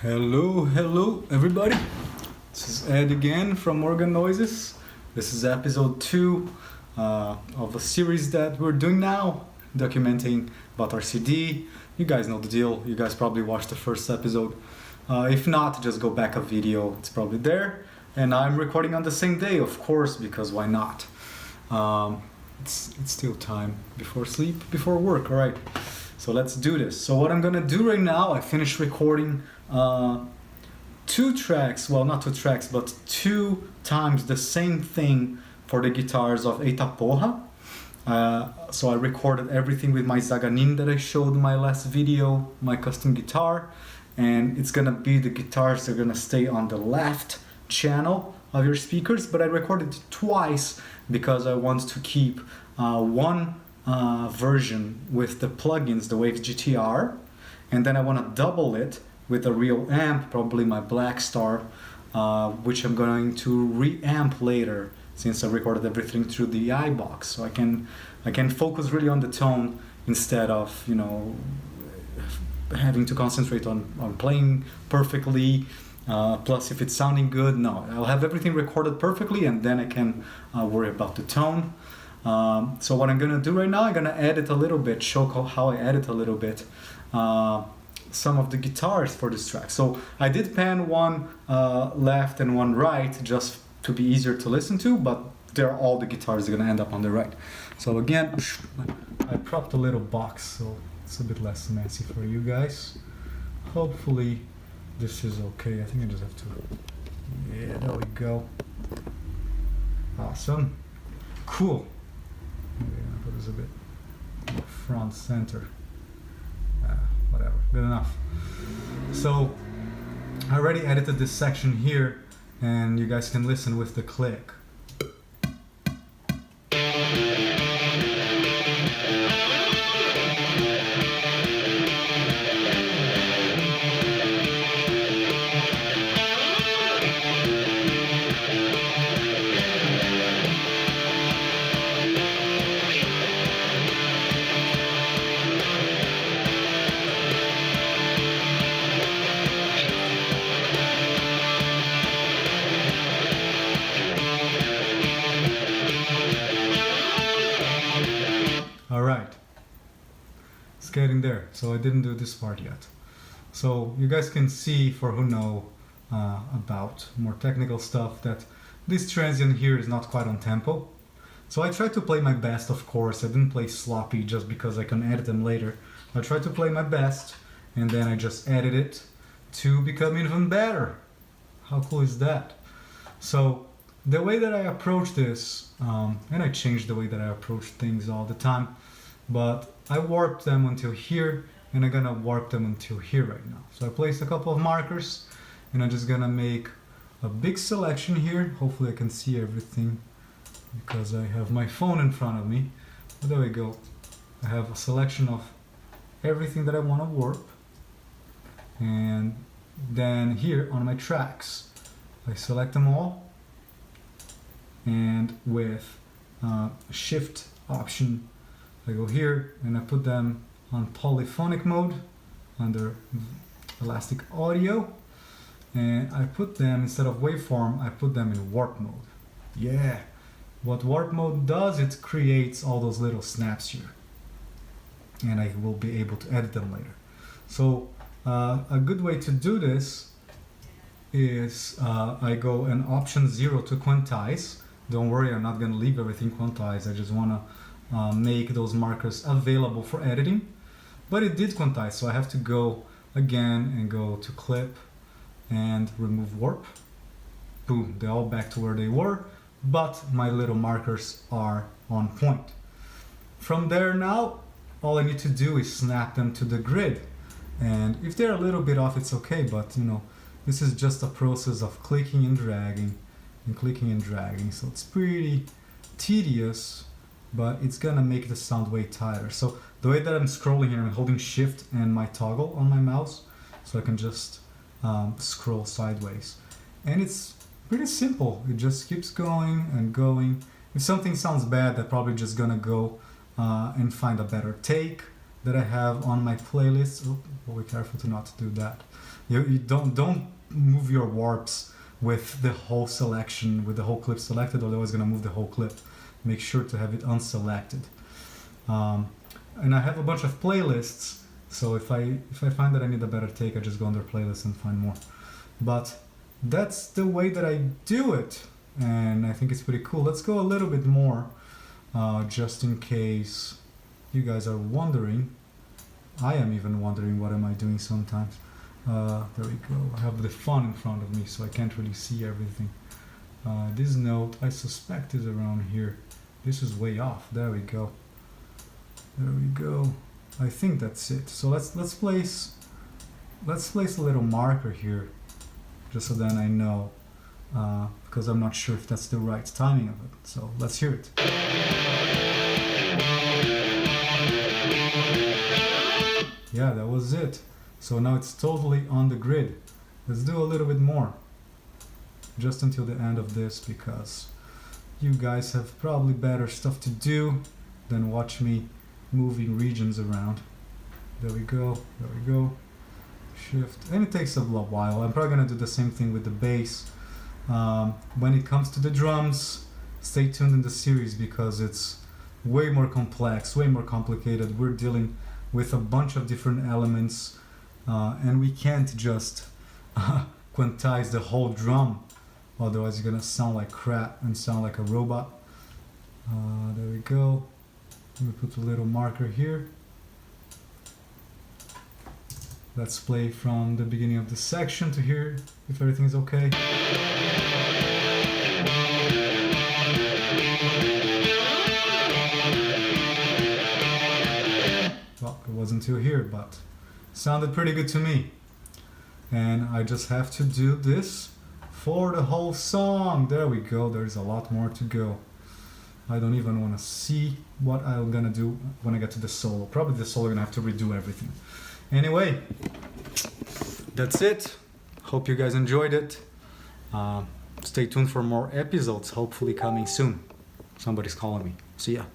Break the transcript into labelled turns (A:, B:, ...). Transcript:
A: Hello everybody. This is Ed again from Organoizes. This is episode 2 of a series that we're doing now, documenting about our CD. You guys know the deal. You guys probably watched the first episode. If not, just go back a video. It's probably there. And I'm recording on the same day, of course, because why not? It's still time before sleep, before work. All right. So let's do this. So what I'm gonna do right now, I finished recording 2 tracks, well not 2 tracks, but 2 times the same thing for the guitars of Eita Porra. So I recorded everything with my Zaganin that I showed in my last video, my custom guitar, and it's gonna be the guitars that are gonna stay on the left channel of your speakers, but I recorded it twice because I want to keep one version with the plugins, the Waves GTR, and then I want to double it with a real amp, probably my Black Star, which I'm going to reamp later since I recorded everything through the iBox, so I can focus really on the tone instead of, you know, having to concentrate on playing perfectly. Plus, if it's sounding good, no, I'll have everything recorded perfectly, and then I can worry about the tone. So what I'm gonna do right now, I'm gonna edit a little bit, show how I edit a little bit some of the guitars for this track. So I did pan one left and one right just to be easier to listen to, but they're all the guitars that are gonna end up on the right. So again, I propped a little box so it's a bit less messy for you guys. Hopefully this is okay. I think I just have to, yeah, there we go. Awesome, cool. Maybe I'm gonna put this a bit more front center. Whatever, good enough. So I already edited this section here, and you guys can listen with the click. Alright, it's getting there, so I didn't do this part yet. So you guys can see, for who know about more technical stuff, that this transient here is not quite on tempo. So I tried to play my best, of course. I didn't play sloppy just because I can edit them later. I tried to play my best, and then I just edit it to become even better. How cool is that? So the way that I approach this, and I change the way that I approach things all the time, but I warped them until here, and I'm gonna warp them until here right now. So I placed a couple of markers, and I'm just gonna make a big selection here. Hopefully I can see everything because I have my phone in front of me. But there we go. I have a selection of everything that I want to warp, and then here on my tracks, I select them all, and with shift option I go here and I put them on polyphonic mode under elastic audio, and I put them, instead of waveform, I put them in warp mode. Yeah, what warp mode does, it creates all those little snaps here, and I will be able to edit them later. So a good way to do this is I go in option 0 to quantize. Don't worry, I'm not going to leave everything quantized. I just want to make those markers available for editing. But it did quantize, so I have to go again and go to clip and remove warp. Boom, they're all back to where they were, but my little markers are on point. From there now, all I need to do is snap them to the grid. And if they're a little bit off, it's okay, but you know, this is just a process of clicking and dragging and clicking and dragging, so it's pretty tedious, but it's gonna make the sound way tighter. So the way that I'm scrolling here, I'm holding shift and my toggle on my mouse, so I can just scroll sideways, and it's pretty simple. It just keeps going and going. If something sounds bad, they're probably just gonna go and find a better take, that I have on my playlist. Oh, be careful to not do that. You don't move your warps with the whole selection, with the whole clip selected, otherwise it's gonna move the whole clip. Make sure to have it unselected. And I have a bunch of playlists, so if I find that I need a better take, I just go under playlists and find more. But that's the way that I do it, and I think it's pretty cool. Let's go a little bit more, just in case you guys are wondering. I am even wondering what am I doing sometimes. There we go. I have the font in front of me, so I can't really see everything. This note, I suspect, is around here. This is way off. There we go. There we go. I think that's it. So let's place a little marker here, just so then I know, because I'm not sure if that's the right timing of it. So let's hear it. Yeah, that was it. So now it's totally on the grid. Let's do a little bit more, just until the end of this, because you guys have probably better stuff to do than watch me moving regions around. There we go, there we go. Shift, and it takes a little while. I'm probably gonna do the same thing with the bass. When it comes to the drums, stay tuned in the series because it's way more complex, way more complicated. We're dealing with a bunch of different elements, and we can't just quantize the whole drum, otherwise you're gonna sound like crap and sound like a robot. There we go. Let me put a little marker here. Let's play from the beginning of the section to hear if everything is okay. Well, it wasn't till here, but sounded pretty good to me. And I just have to do this for the whole song. There we go. There's a lot more to go. I don't even want to see what I'm gonna do when I get to the solo. Probably the solo, I'm gonna have to redo everything. Anyway, that's it. Hope you guys enjoyed it. Stay tuned for more episodes, hopefully coming soon. Somebody's calling me. See ya.